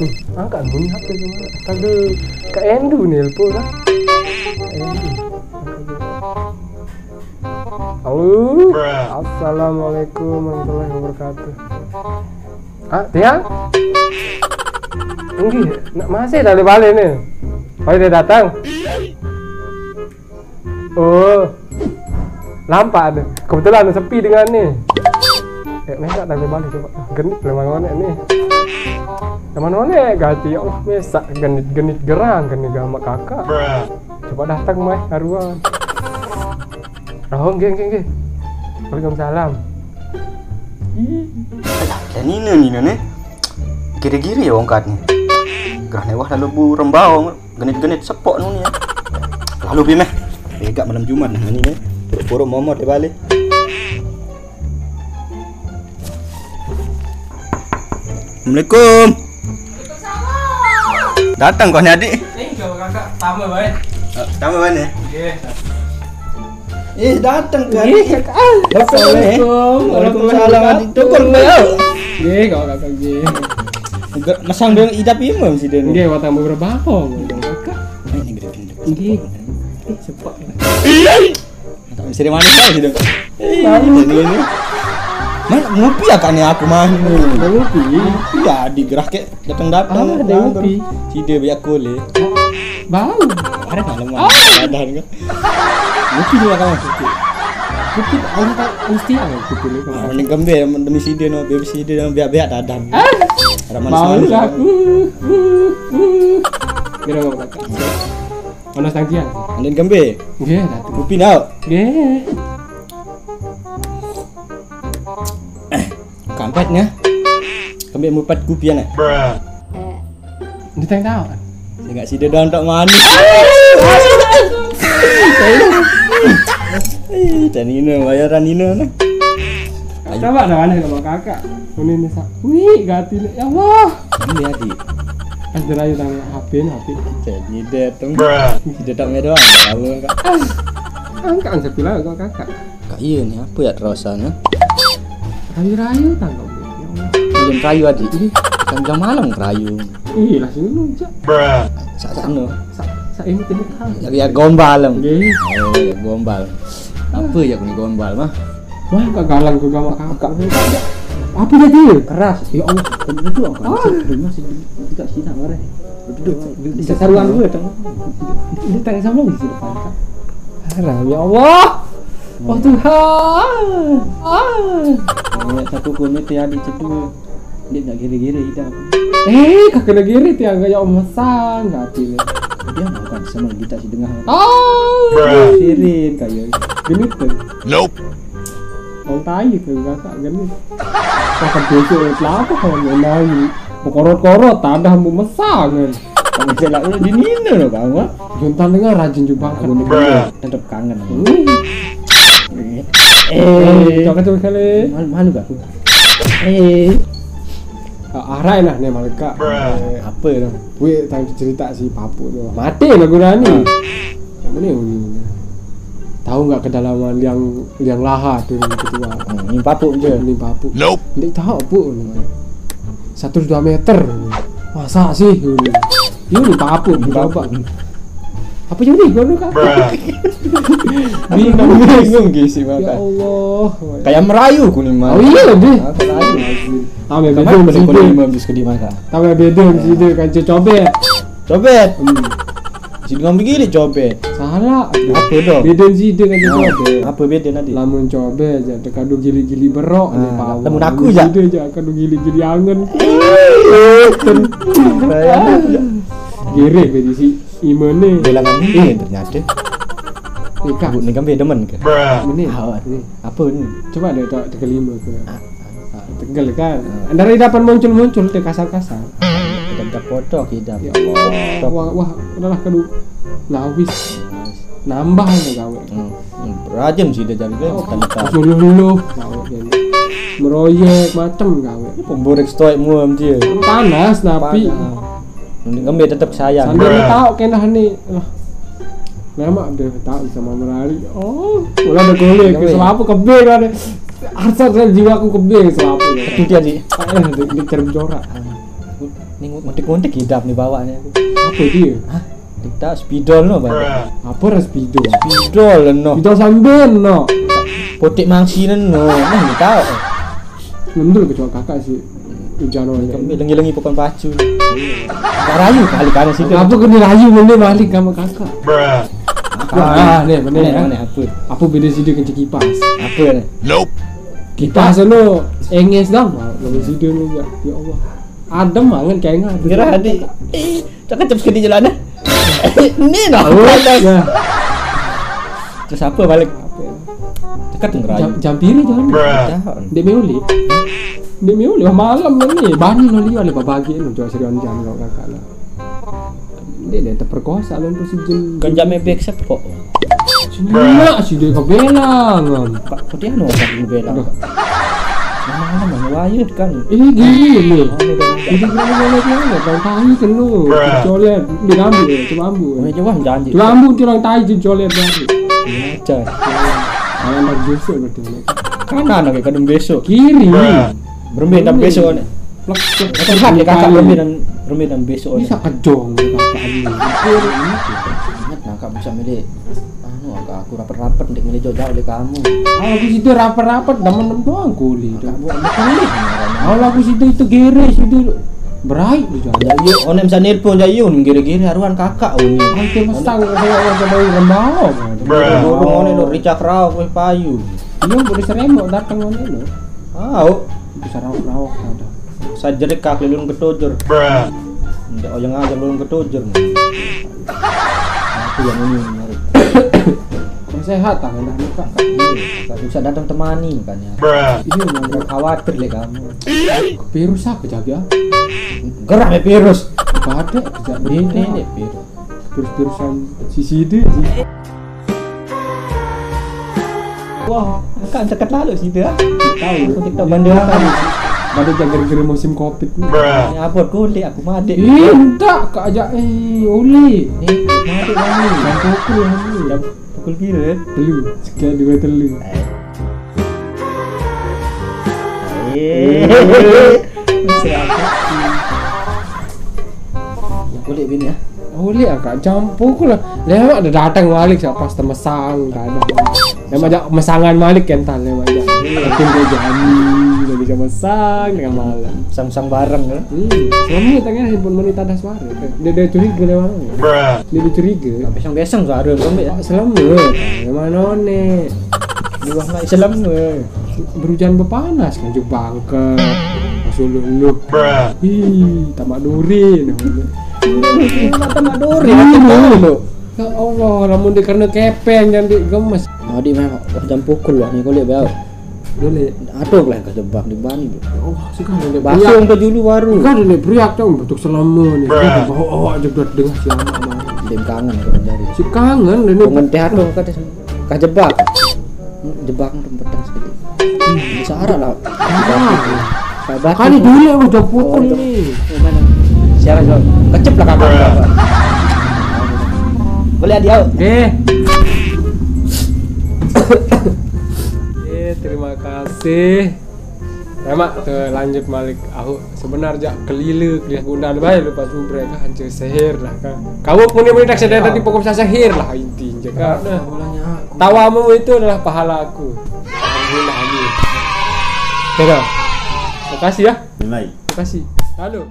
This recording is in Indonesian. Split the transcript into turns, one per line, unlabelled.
Angkat bunyi HP kemana? Astaga, Kak Endu nelpon lah. Endu. Halo. Assalamualaikum warahmatullahi wabarakatuh. Tiang? Enggak, masih dari Bali nih. Oh, dia datang. Oh, lampak ada. Kebetulan sepi dengan nih. Mesak dari Bali coba. Genit mana nih? Mana ganti ya Allah, mesak genit gerang genit sama kakak. Coba datang mah haruan. Oh, nggih. Waalaikumsalam.
Dan ini nih. Kira-kira ya ongkatnya. Gerahnya wah lalu bu rembau, genit-genit sepok nih ya. Lalu bimeh. Begak malam Jumat nah ini nih. Pura-pura momot di Bali. Assalamualaikum. Datang kau nih adik.
Kalau kakak tamu baik.
Tamu mana?
Iya.
Datang kan?
Assalamualaikum.
Waalaikumsalam adik. Tukar kau.
Nggih, kalau kakak nggih.
Masang dengan idap imam sih dia.
Nggih, watang beberapa hong. Kakak.
Ini gede-gede.
Nggih. Cepat.
Tak bisa di mana kau sih dong. Ini. Mana ngopi ya kan aku mah ini.
Ngopi.
Ya digerah ke datang-datang.
Ada ngopi.
Si dia banyak kole.
Bau.
Ada malam badan kan. Ngopi juga kan ngopi.
Ngopi orang tak mesti ada ngopi ni kalau.
Mending kembe demi si dia no, baby si dia biak-biak dadan. Ada
Mau
manis-manis.
aku. Kira mau kakak. Mana tangkian?
Mending kembe.
Nggih, datang.
Ngopi now.
Nggih.
Kampetnya. Kembe mupat kupian ya.
Ini tang tahu.
Saya enggak si dia dah tak manis. Dan ini bayaran ini nah.
Coba dah aneh sama kakak. Ini sak. Wih, ganti ya Allah.
Ini adik.
Anjir ayo tang HP.
Jadi dia tuh. Dia tak medo tahu enggak.
Angkat anjir bilang kok kakak.
Kak iya nih apa ya rasanya?
Rayu-rayu tang kok. Ya Allah.
Jam kayu adik. Jam malam kerayu.
Ih, langsung lunjak.
Sakno.
Sak ini timut hang.
Ya gombal.
Nggih.
Oh, ya gombal. Apa ya kuni gombal mah?
Wah, kak galang ke gama kakak. Apa dia?
Keras. Ya Allah, duduk kan. Masih tidak sida mare. Duduk. Bisa saruan gue dong.
Ini tanya sama di sini kakak. Haram ya Allah. Oh Tuhan.
Ya satu kunyit ya dicedu. Dia enggak giri-giri hidup.
Kakak negeri tiang gaya omesan ganti.
Dia makan sama kita si dengar.
Sirin kayak genit tuh.
Nope.
Orang tayi tuh kakak genit. Kakak besok lapa kalau nyanyi. Korot-korot tanda mau mesangan.
Kamu bisa lah di nino loh kamu.
Juntan dengar rajin juga kan.
Tetap kangen.
Coba kali.
Malu gak?
Arah lah nih malika.
Apa ya?
Wih, tang cerita si Papu tuh. Mati lah gurani. Ini tahu nggak kedalaman yang lahat tuh ketua.
Ini papu aja.
Ini Papu.
Nope.
Tidak tahu pu. 1-2 meter. Masa sih ini Papu coba. Apa jadi gono kak?
Bingung sih
Ya
makan.
Allah.
Kayak merayu kuning mah.
Oh iya deh.
Merayu.
Tahu ya
Kamu
beda
beli
sih.
habis ke di mana?
Tahu ya beda sih deh kan cobek.
Copet. Si ngomong begini copet.
Salah.
Apa dong?
Beda sih deh kan cobek.
Apa beda nanti?
Lamun coba aja tekadu gili-gili berok nih Pak.
temen aku ya.
Aja kadu gili-gili angen. Gere bedi si imene.
Bilangan ini ternyata.
Ika.
Bu nih kan beda demen ke.
Ini. Ini.
Apa ini?
Coba deh tok kelima ke. Tegal kan. Andare dapat muncul-muncul teh kasar-kasar.
Kita foto kita.
Ya Allah. Wah, udahlah kadu lawis. Nambah nih gawe.
Rajin sih dia jadi kan.
Dulu gawe ini. Meroyek macem gawe.
Pemborek stoik muam dia.
Panas tapi
Mending kami tetap sayang.
sambil tahu kena nih lah. Lama deh tahu sama merali. Oh, ulah ada gole ke selapu kebe kan. Harsa jiwaku kebe selapu.
Itu dia sih.
Di cerem corak.
Ning nguntik-nguntik hidap nih bawanya.
Apa dia?
Hah? Tidak spidol no, Bang.
Apa respido?
Spidol no.
Spidol samben no.
Potik mangsinen no. Nah, enggak tahu.
Bener kecuali kakak sih. Ujano
Kami lengi-lengi pokon pacu. Rayu kali kan sih.
Apa kena rayu bener balik sama kakak? Nih bener. Apa beda sih dia kencing kipas?
Apa nih?
Nope.
Kipas lo enges dong. Lalu sih dia nih ya Allah. Adem banget kayaknya.
Kira hadi. Cakap cepet sekali jalannya. Ini no.
Ya.
Terus apa balik? Dekat ngerayu.
Jampiri jangan. Dia meuli. Dia meuli malam ini. Bani no lihat lepas pagi lo coba serius jangan kau kakak lah. Dia terperkosa lo tuh si jin.
Kan jamnya backsep kok.
Cuma si dia kau belang.
Pak, kok dia no kan belang. Mana wayut kan.
Ini gini. Ini gimana bang tahi kan lu. Colet di lambu ya, coba ambu.
Coba janji.
Coba ambu curang tahi colet lagi.
Ajar.
Alam lagi besok berarti.
Kanan oke kadung besok.
Kiri.
Bermedam besok nih.
Plak.
Kan dia kakak bermedam besok nih.
Bisa kejong kakak ini.
Ingat kakak bisa milih. Aku rapat-rapat untuk milih jauh-jauh dari kamu.
Aku situ rapat-rapat temen doang kuli.
Kamu kulit.
Aku situ itu geres itu berai tu jangan.
Jadi onem bisa nelpon jadi un gere-gere haruan kakak uni.
Anti mestang saya coba rembau.
Dorong onem lo ricak rau kue payu.
Iya boleh seremok datang onem lo. Bisa rawok ada.
Saya jerik kaki lulung ketojur. Ndak oyang aja lulung ketojur. Aku yang ini.
Sehat tangan dah muka.
Kakak bisa datang temani makanya.
Ini memang
Khawatir le kamu.
virus apa jaga?
Gerah me virus.
Apa ada? Tidak beda.
Ini virus.
Virus-virusan CCD.
Wah, kan dekat lalu sih dia.
Tahu.
TikTok bandel kan.
Bandel gara-gara musim Covid ni.
Ini apa kulit aku made.
Entak kak ajak oleh.
Made kamu.
Dan pukul ni.
Pukul kira.
Telu. Sekian dua telu.
Kulit bini ya.
Oleh kak jam pukul lah. Lewat ada datang balik siapa pas temesang tak ada. Memang ajak mesangan balik kental lewat ajak. Tunggu jani. Dah bisa mesang dengan malam.
Sang-sang bareng kan.
Selama tengah handphone wanita dah suara. Dia curiga lewat. Dia curiga.
Besang-besang suara kembali ya.
Selama. Mana ni?
Di bawah nak Islam ke?
Berhujan berpanas kan jubang ke. Masuk lu. Tamak durin.
Tamak durin.
Ya Allah, namun dia karena kepeng jangan digemes.
Di mana jam pukul wah ni kau lihat bau.
Boleh.
Aduh lah kejebak di bani.
Oh, sekarang dia
Basung ke dulu baru.
Kan dia beriak tau betul selama ni. Dia bawa aja buat dengar siapa mana.
Dem kangen kau mencari.
Si kangen dia ni.
Pengen aduh kata kejebak. Jebak petang sekali. Sahara lah.
Kali dulu udah pukul ni.
Siapa jauh? Kecep lah kakak. Boleh dia.
Terima kasih. Mak lanjut balik. Aku sebenarnya kelila guna baik lupa tu mereka hancur sihir lah kan. Kau pun ni tak sedar tadi pokok sihir lah intinya kan. Tawamu itu adalah pahala aku. Alhamdulillah amin. Terima kasih ya.
Baik.
Terima kasih. Halo.